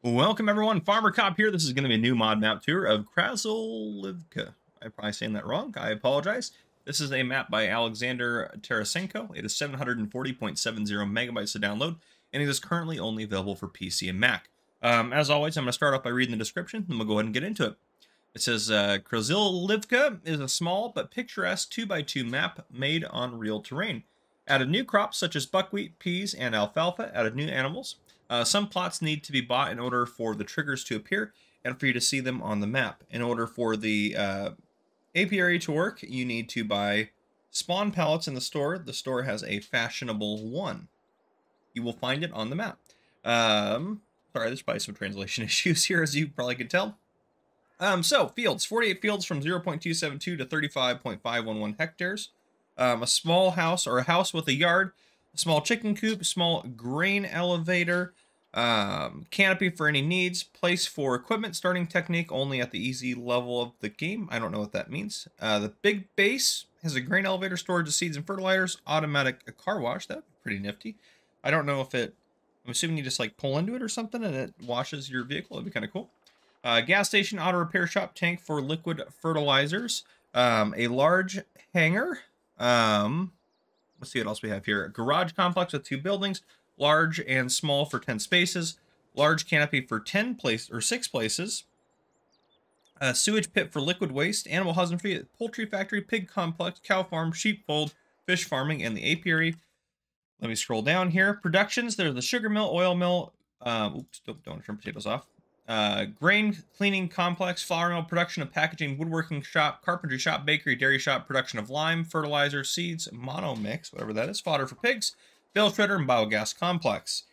Welcome everyone, Farmer Cop here. This is going to be a new mod map tour of Krasylivka. I'm probably saying that wrong. I apologize. This is a map by Alexander Tarasenko. It is 740.70 megabytes to download, and it is currently only available for PC and Mac. As always, I'm going to start off by reading the description, and we'll go ahead and get into it. It says, Krasylivka is a small but picturesque 2x2 map made on real terrain. Added new crops such as buckwheat, peas, and alfalfa. Added new animals. Some plots need to be bought in order for the triggers to appear and for you to see them on the map. In order for the apiary to work, you need to buy spawn pallets in the store. The store has a fashionable one. You will find it on the map. Sorry, there's probably some translation issues here, as you probably could tell. So, fields. 48 fields from 0.272 to 35.511 hectares. A small house, or a house with a yard. A small chicken coop, small grain elevator, canopy for any needs, place for equipment, starting technique only at the easy level of the game. I don't know what that means. The big base has a grain elevator, storage of seeds and fertilizers, automatic car wash. That's pretty nifty. I don't know if I'm assuming you just like pull into it or something and it washes your vehicle. That'd be kind of cool. Gas station, auto repair shop, tank for liquid fertilizers, a large hangar, let's see what else we have here. A garage complex with 2 buildings, large and small for 10 spaces, large canopy for 6 places, a sewage pit for liquid waste, animal husbandry, poultry factory, pig complex, cow farm, sheep fold, fish farming, and the apiary. Let me scroll down here. Productions, there's the sugar mill, oil mill, oops, don't turn potatoes off. Grain cleaning complex, flour mill, production of packaging, woodworking shop, carpentry shop, bakery, dairy shop, production of lime, fertilizer, seeds, mono mix, whatever that is, fodder for pigs, bale shredder, and biogas complex.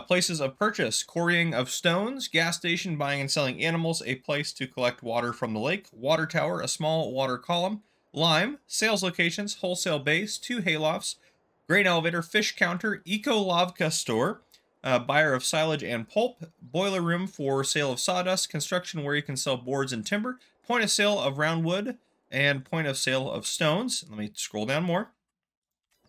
Places of purchase, quarrying of stones, gas station, buying and selling animals, a place to collect water from the lake, water tower, a small water column, lime, sales locations, wholesale base, 2 haylofts, grain elevator, fish counter, eco-lavka store, buyer of silage and pulp, boiler room for sale of sawdust, construction where you can sell boards and timber, point of sale of round wood, and point of sale of stones. Let me scroll down more.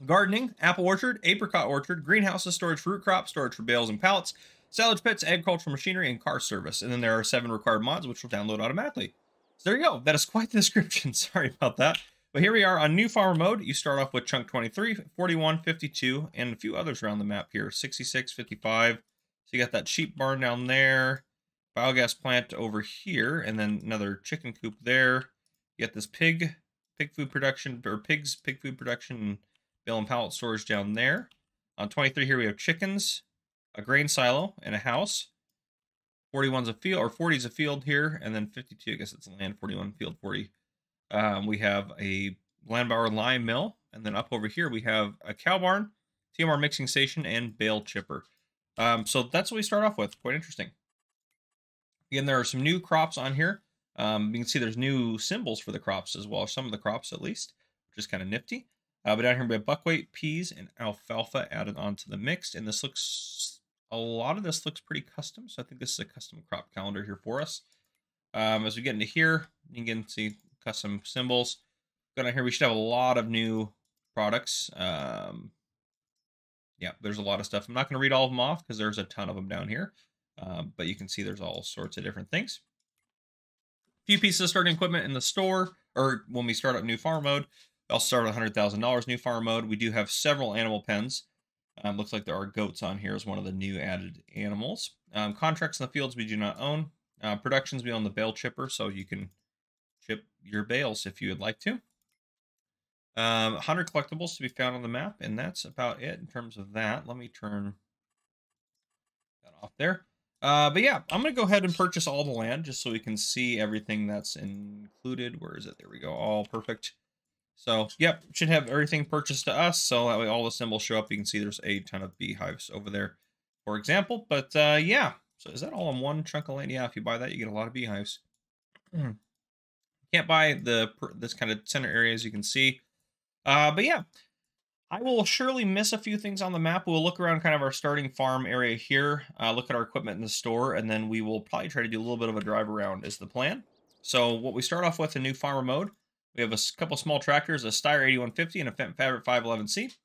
Gardening, apple orchard, apricot orchard, greenhouses, storage for root crops, storage for bales and pallets, silage pits, agricultural machinery, and car service. And then there are 7 required mods, which will download automatically. So there you go. That is quite the description. Sorry about that. But here we are on new farmer mode. You start off with chunk 23, 41, 52, and a few others around the map here. 66, 55. So you got that sheep barn down there, biogas plant over here, and then another chicken coop there. You got this pig food production, or pig food production, and bale and pallet storage down there. On 23 here we have chickens, a grain silo, and a house. 41's a field, or 40's a field here, and then 52, I guess it's land, 41, field 40. We have a Landbauer lime mill, and then up over here we have a cow barn, TMR mixing station, and bale chipper. So that's what we start off with. Quite interesting. Again, there are some new crops on here. You can see there's new symbols for the crops as well, some of the crops at least, which is kind of nifty. But down here we have buckwheat, peas, and alfalfa added onto the mix, and this looks, a lot of this looks pretty custom, so I think this is a custom crop calendar here for us. As we get into here, you can see custom symbols. Down here, we should have a lot of new products. Yeah, there's a lot of stuff. I'm not going to read all of them off because there's a ton of them down here. But you can see there's all sorts of different things. A few pieces of starting equipment in the store, or when we start up new farm mode. I'll start at $100,000 new farm mode. We do have several animal pens. Looks like there are goats on here as one of the new added animals. Contracts in the fields we do not own. Productions we own the bale chipper, so you can chip your bales if you would like to. 100 collectibles to be found on the map, and that's about it in terms of that. Let me turn that off there. But yeah, I'm going to go ahead and purchase all the land just so we can see everything that's included. Where is it? There we go. All perfect. So, yep, should have everything purchased to us, so that way all the symbols show up. You can see there's a ton of beehives over there, for example. But, yeah, so is that all in one chunk of land? Yeah, if you buy that, you get a lot of beehives. Can't buy this kind of center area, as you can see. But yeah, I will surely miss a few things on the map. We'll look around kind of our starting farm area here, look at our equipment in the store, and then we will probably try to do a little bit of a drive around is the plan. So what we start off with in new farmer mode, we have a couple small tractors, a Steyr 8150 and a Fabric 511C.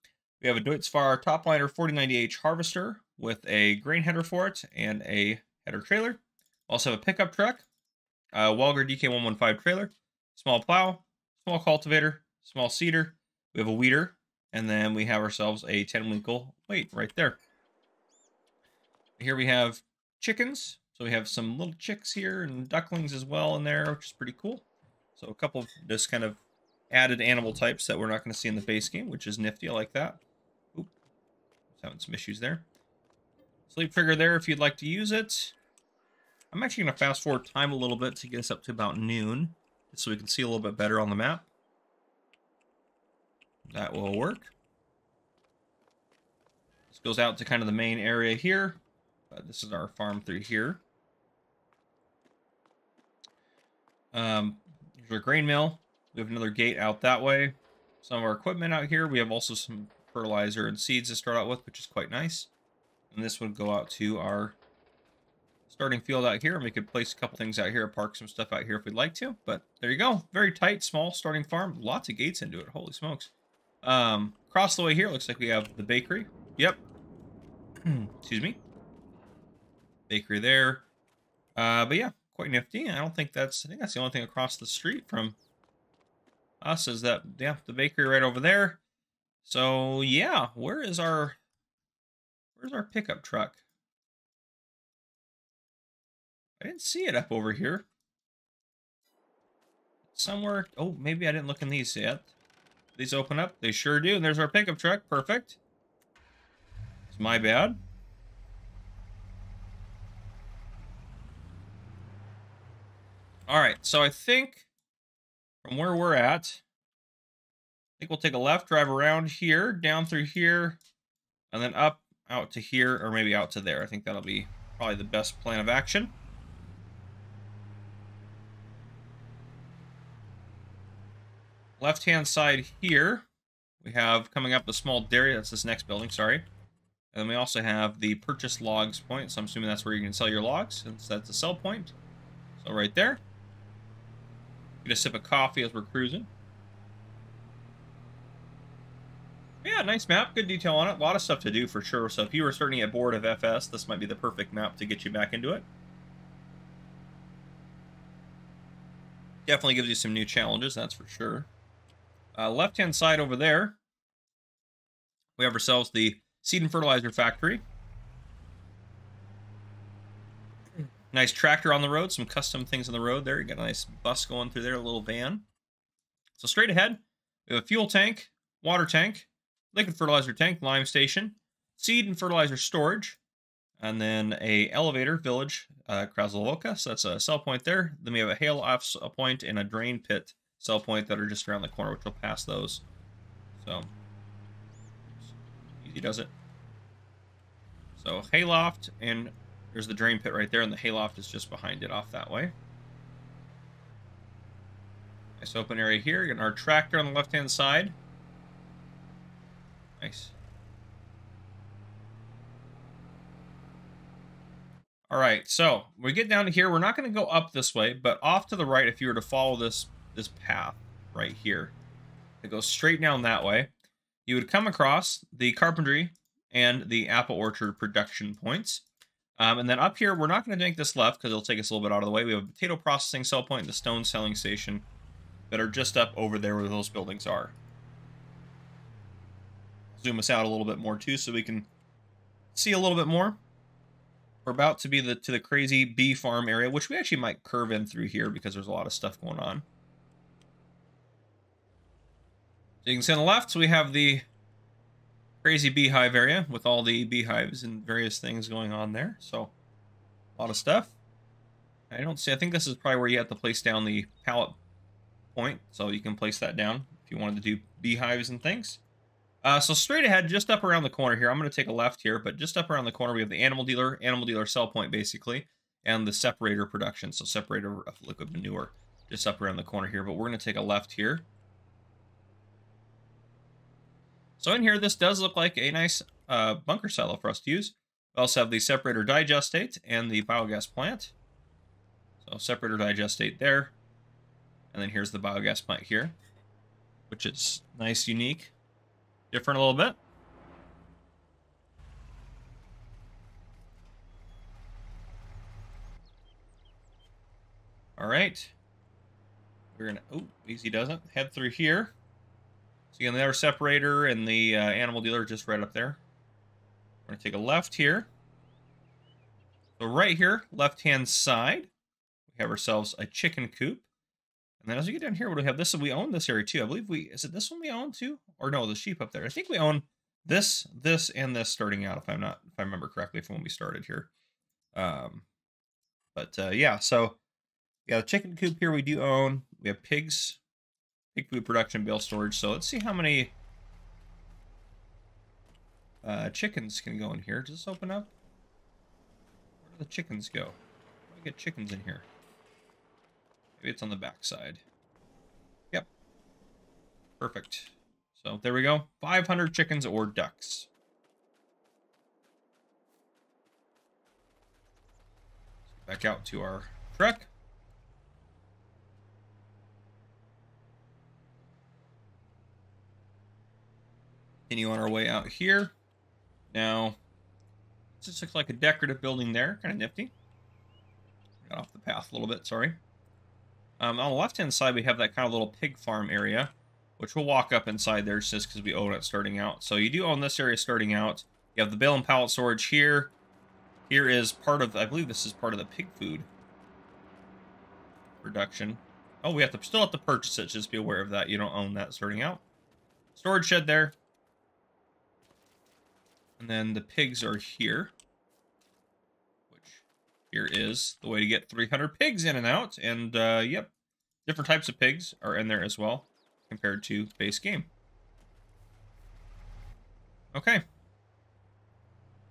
We have a Deutz-Fahr Topliner 4090H harvester with a grain header for it and a header trailer. Also have a pickup truck, Walger DK115 trailer, small plow, small cultivator, small seeder. We have a weeder, and then we have ourselves a 10-winkle weight right there. Here we have chickens. So we have some little chicks here and ducklings as well in there, which is pretty cool. So a couple of just kind of added animal types that we're not going to see in the base game, which is nifty. I like that. Oop, just having some issues there. Sleep trigger there if you'd like to use it. I'm actually going to fast forward time a little bit to get us up to about noon, so we can see a little bit better on the map. That will work. This goes out to kind of the main area here. This is our farm through here. Here's our grain mill. We have another gate out that way. Some of our equipment out here. We have also some fertilizer and seeds to start out with, which is quite nice. And this would go out to our starting field out here, and we could place a couple things out here, park some stuff out here if we'd like to. But there you go. Very tight, small starting farm. Lots of gates into it. Holy smokes. Across the way here, looks like we have the bakery. Yep. Excuse me. Bakery there. But yeah, quite nifty. I think that's the only thing across the street from us is that, yeah, the bakery right over there. So yeah, where's our pickup truck? I didn't see it up over here. Somewhere. Oh, maybe I didn't look in these yet. These open up? They sure do. And there's our pickup truck. Perfect. It's my bad. Alright, so I think from where we're at, I think we'll take a left, drive around here, down through here, and then up, out to here, or maybe out to there. I think that'll be probably the best plan of action. Left-hand side here, we have coming up the small dairy. That's this next building, sorry. And then we also have the purchase logs point, so I'm assuming that's where you can sell your logs, since that's a sell point. So right there. Get a sip of coffee as we're cruising. Yeah, nice map. Good detail on it. A lot of stuff to do for sure. So if you were starting to get bored of FS, this might be the perfect map to get you back into it. Definitely gives you some new challenges, that's for sure. Left-hand side over there, we have ourselves the seed and fertilizer factory. Nice tractor on the road, some custom things on the road there. You got a nice bus going through there, a little van. So straight ahead, we have a fuel tank, water tank, liquid fertilizer tank, lime station, seed and fertilizer storage, and then a elevator village, Krasylivka. So that's a sell point there. Then we have a hail off point and a drain pit sell point that are just around the corner, which will pass those. So easy does it. So hayloft, and there's the drain pit right there, and the hayloft is just behind it off that way. Nice open area here. Getting our tractor on the left-hand side. Nice. All right, so we get down to here. We're not going to go up this way, but off to the right, if you were to follow this path right here, it goes straight down that way. You would come across the carpentry and the apple orchard production points. And then up here, we're not going to make this left because it'll take us a little bit out of the way. We have a potato processing sell point and the stone selling station that are just up over there where those buildings are. Zoom us out a little bit more too so we can see a little bit more. We're about to be to the crazy bee farm area, which we actually might curve in through here because there's a lot of stuff going on. So you can see on the left, we have the crazy beehive area with all the beehives and various things going on there. So a lot of stuff. I think this is probably where you have to place down the pallet point. So you can place that down if you wanted to do beehives and things. So straight ahead, just up around the corner here, I'm going to take a left here, but just up around the corner, we have the animal dealer sell point, basically, and the separator production, so separator of liquid manure, just up around the corner here, but we're going to take a left here. So in here, this does look like a nice bunker silo for us to use. We also have the separator digestate and the biogas plant. So separator digestate there, and then here's the biogas plant here, which is nice, unique. Different a little bit. All right. We're gonna, oh, easy doesn't. Head through here. So again, the other separator and the animal dealer just right up there. We're gonna take a left here. So right here, left-hand side, we have ourselves a chicken coop. And then as we get down here, what do we have? This, we own this area too. I believe is it this one we own too? Or no, the sheep up there. I think we own this, and this starting out, if I remember correctly from when we started here. Yeah, so yeah, the chicken coop here we do own. We have pigs, pig food production, bale storage. So let's see how many chickens can go in here. Does this open up? Where do the chickens go? How do we get chickens in here? Maybe it's on the back side. Yep. Perfect. So there we go. 500 chickens or ducks. Back out to our truck. Continue on our way out here. Now, this just looks like a decorative building there. Kind of nifty. Got off the path a little bit, sorry. On the left-hand side, we have that kind of little pig farm area, which we'll walk up inside there just because we own it starting out. So you do own this area starting out. You have the bale and pallet storage here. Here is part of, I believe this is part of the pig food production. Oh, we still have to purchase it. Just be aware of that. You don't own that starting out. Storage shed there. And then the pigs are here. Here is the way to get 300 pigs in and out. And, yep, different types of pigs are in there as well, compared to base game. Okay.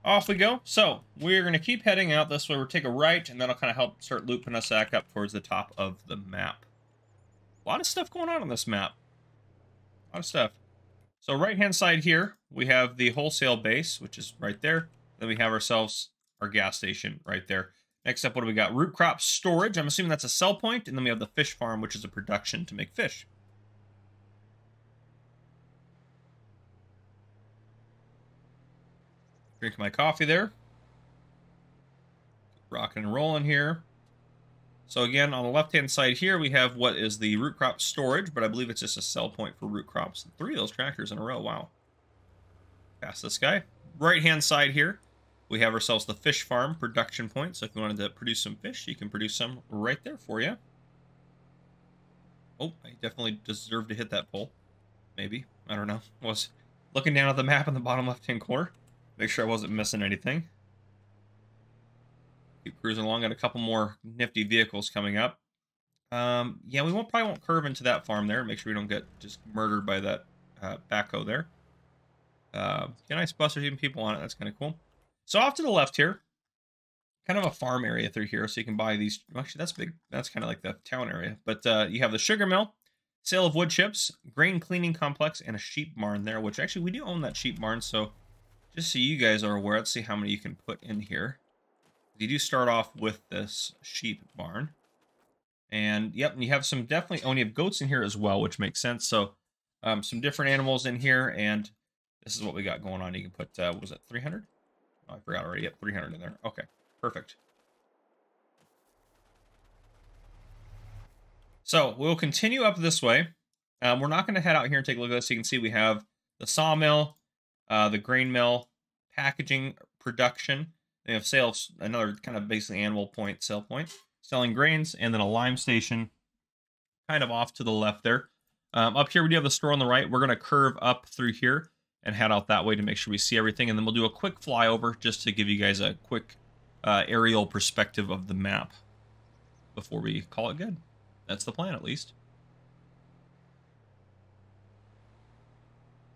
Off we go. So, we're going to keep heading out this way. We'll take a right, and that'll kind of help start looping us back up towards the top of the map. A lot of stuff going on this map. A lot of stuff. So, right-hand side here, we have the wholesale base, which is right there. Then we have ourselves our gas station right there. Next up, what do we got? Root crop storage. I'm assuming that's a sell point. And then we have the fish farm, which is a production to make fish. Drink my coffee there. Rocking and rolling here. So again, on the left-hand side here, we have what is the root crop storage, but I believe it's just a sell point for root crops. 3 of those tractors in a row. Wow. Past this guy. Right-hand side here, we have ourselves the fish farm production point. So if you wanted to produce some fish, you can produce some right there for you. Oh, I definitely deserve to hit that pole. Maybe. I don't know. I was looking down at the map in the bottom left-hand corner. Make sure I wasn't missing anything. Keep cruising along. Got a couple more nifty vehicles coming up. Yeah, we probably won't curve into that farm there. Make sure we don't get just murdered by that backhoe there. Nice bus. There's even people on it. That's kind of cool. So off to the left here, kind of a farm area through here, so you can buy these. Actually, that's big. That's kind of like the town area. But you have the sugar mill, sale of wood chips, grain cleaning complex, and a sheep barn there, which actually we do own that sheep barn. So just so you guys are aware, let's see how many you can put in here. You do start off with this sheep barn. And yep, and you have some definitely, oh, and you have goats in here as well, which makes sense. So some different animals in here, and this is what we got going on. You can put, what was it, 300? Oh, I forgot already. Yep, 300 in there. Okay, perfect. So we'll continue up this way. We're not going to head out here and take a look at this. You can see we have the sawmill, the grain mill, packaging, production. They have sales, another kind of basically animal point, sale point, selling grains, and then a lime station kind of off to the left there. Up here, we do have the store on the right. We're going to curve up through here and head out that way to make sure we see everything. And then we'll do a quick flyover just to give you guys a quick aerial perspective of the map before we call it good. That's the plan, at least.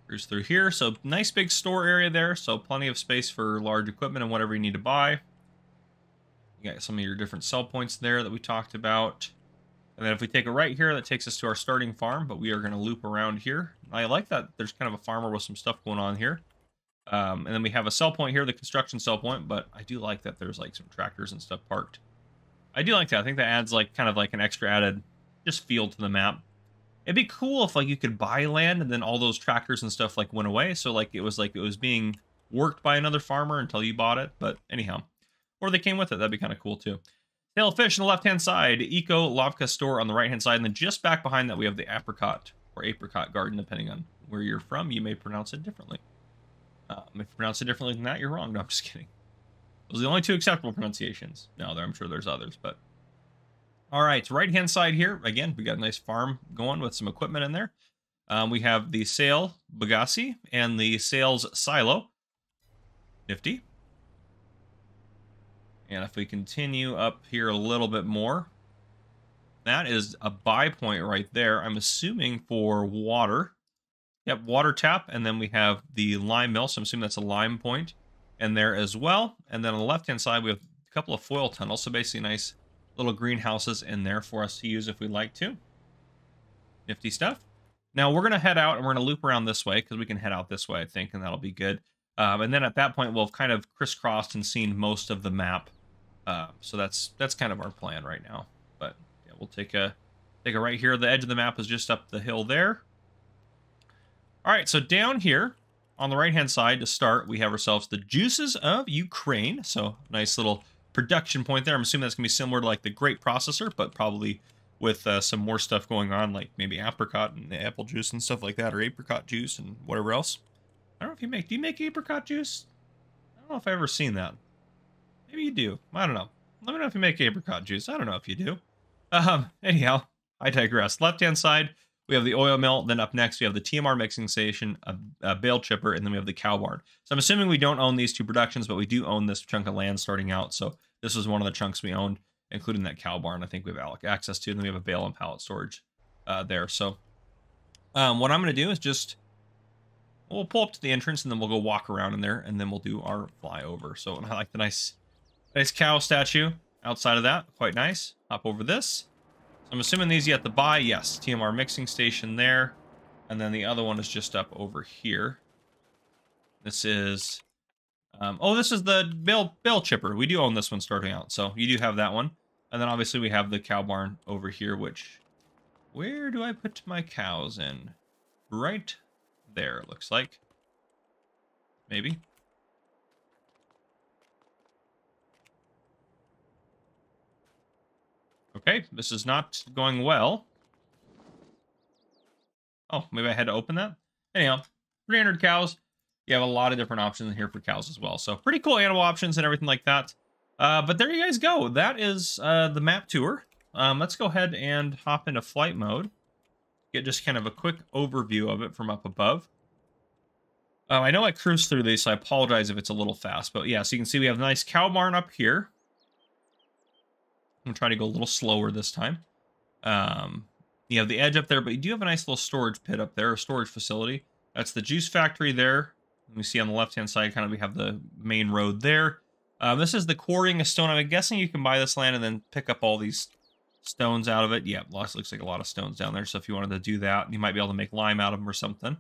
Cruise through here. So nice big store area there. So plenty of space for large equipment and whatever you need to buy. You got some of your different sell points there that we talked about. And then if we take a right here, that takes us to our starting farm, but we are going to loop around here. I like that there's kind of a farmer with some stuff going on here. And then we have a sell point here, the construction sell point, but I do like that there's like some tractors and stuff parked. I do like that. I think that adds like kind of like an extra added just feel to the map. It'd be cool if like you could buy land and then all those tractors and stuff like went away. So like it was being worked by another farmer until you bought it. But anyhow, or they came with it. That'd be kind of cool too. Tail fish on the left-hand side, Eco Lavka store on the right-hand side, and then just back behind that we have the apricot or apricot garden, depending on where you're from. You may pronounce it differently. If you pronounce it differently than that, you're wrong. No, I'm just kidding. Those are the only two acceptable pronunciations. No, I'm sure there's others, but... All right, right-hand side here, again, we got a nice farm going with some equipment in there. We have the sail Bagasse and the sails silo. Nifty. And if we continue up here a little bit more, that is a buy point right there. I'm assuming for water. Yep, water tap, and then we have the lime mill, so I'm assuming that's a lime point in there as well. And then on the left-hand side, we have a couple of foil tunnels, so basically nice little greenhouses in there for us to use if we'd like to. Nifty stuff. Now we're going to head out and we're going to loop around this way because we can head out this way, I think, and that'll be good. And then at that point, we'll have kind of crisscrossed and seen most of the map. So that's kind of our plan right now. But yeah, we'll take a right here. The edge of the map is just up the hill there. All right, so down here on the right-hand side to start, we have ourselves the Juices of Ukraine. So nice little production point there. I'm assuming that's going to be similar to like the grape processor, but probably with some more stuff going on, like maybe apricot and apple juice and stuff like that, or apricot juice and whatever else. I don't know if do you make apricot juice? I don't know if I've ever seen that. Maybe you do. I don't know. Let me know if you make apricot juice. I don't know if you do. Anyhow, I digress. Left-hand side, we have the oil mill. Then up next, we have the TMR mixing station, a bale chipper, and then we have the cow barn. So I'm assuming we don't own these two productions, but we do own this chunk of land starting out. So this was one of the chunks we owned, including that cow barn I think we have access to. And then we have a bale and pallet storage there. So what I'm going to do is just, we'll pull up to the entrance and then we'll go walk around in there and then we'll do our flyover. So I like the nice cow statue outside of that. Quite nice. Hop over this. So I'm assuming these you have to buy. Yes, TMR mixing station there. And then the other one is just up over here. This is... this is the bale chipper. We do own this one starting out. So you do have that one. And then obviously we have the cow barn over here, which... Where do I put my cows in? Right there, it looks like. Maybe. Okay, this is not going well. Oh, maybe I had to open that? Anyhow, 300 cows. You have a lot of different options in here for cows as well. So pretty cool animal options and everything like that. But there you guys go. That is the map tour. Let's go ahead and hop into flight mode. Get just kind of a quick overview of it from up above. I know I cruised through these, so I apologize if it's a little fast. But yeah, so you can see we have a nice cow barn up here. I'm going to try to go a little slower this time. You have the edge up there, but you do have a nice little storage pit up there, a storage facility. That's the juice factory there. We see on the left-hand side, kind of we have the main road there. This is the quarrying a stone. I'm guessing you can buy this land and then pick up all these stones out of it. Yeah, looks like a lot of stones down there. So if you wanted to do that, you might be able to make lime out of them or something.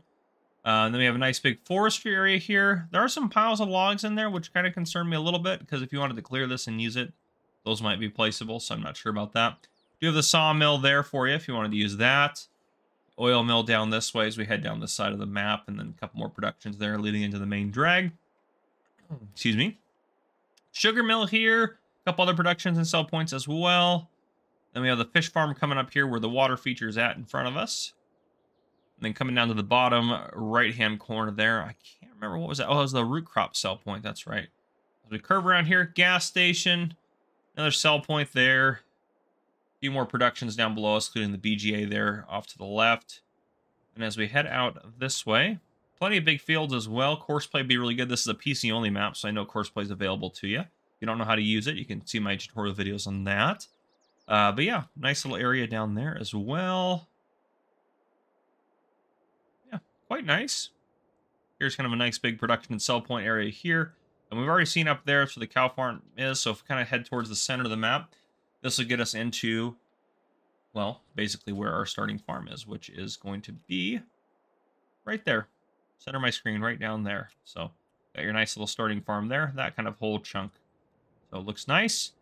Then we have a nice big forestry area here. There are some piles of logs in there, which kind of concern me a little bit, because if you wanted to clear this and use it, those might be placeable, so I'm not sure about that. You have the sawmill there for you if you wanted to use that. Oil mill down this way as we head down this side of the map, and then a couple more productions there leading into the main drag. Excuse me. Sugar mill here, a couple other productions and sell points as well. Then we have the fish farm coming up here where the water feature is at in front of us. And then coming down to the bottom right-hand corner there, I can't remember what was that. Oh, it was the root crop sell point, that's right. As we curve around here, gas station, another sell point there. A few more productions down below us, including the BGA there off to the left. And as we head out this way, plenty of big fields as well. Course play would be really good. This is a PC-only map, so I know course play is available to you. If you don't know how to use it, you can see my tutorial videos on that. But yeah, nice little area down there as well. Yeah, quite nice. Here's kind of a nice big production and sell point area here. And we've already seen up there, so the cow farm is. So if we kind of head towards the center of the map, this will get us into, well, basically where our starting farm is, which is going to be right there. Center of my screen, right down there. So got your nice little starting farm there, that kind of whole chunk. So it looks nice.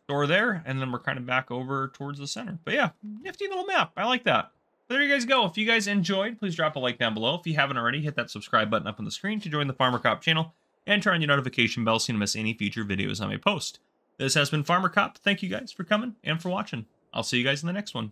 Store there, and then we're kind of back over towards the center. But yeah, nifty little map. I like that. There you guys go. If you guys enjoyed, please drop a like down below. If you haven't already, hit that subscribe button up on the screen to join the Farmer Cop channel and turn on your notification bell so you don't miss any future videos I may post. This has been Farmer Cop. Thank you guys for coming and for watching. I'll see you guys in the next one.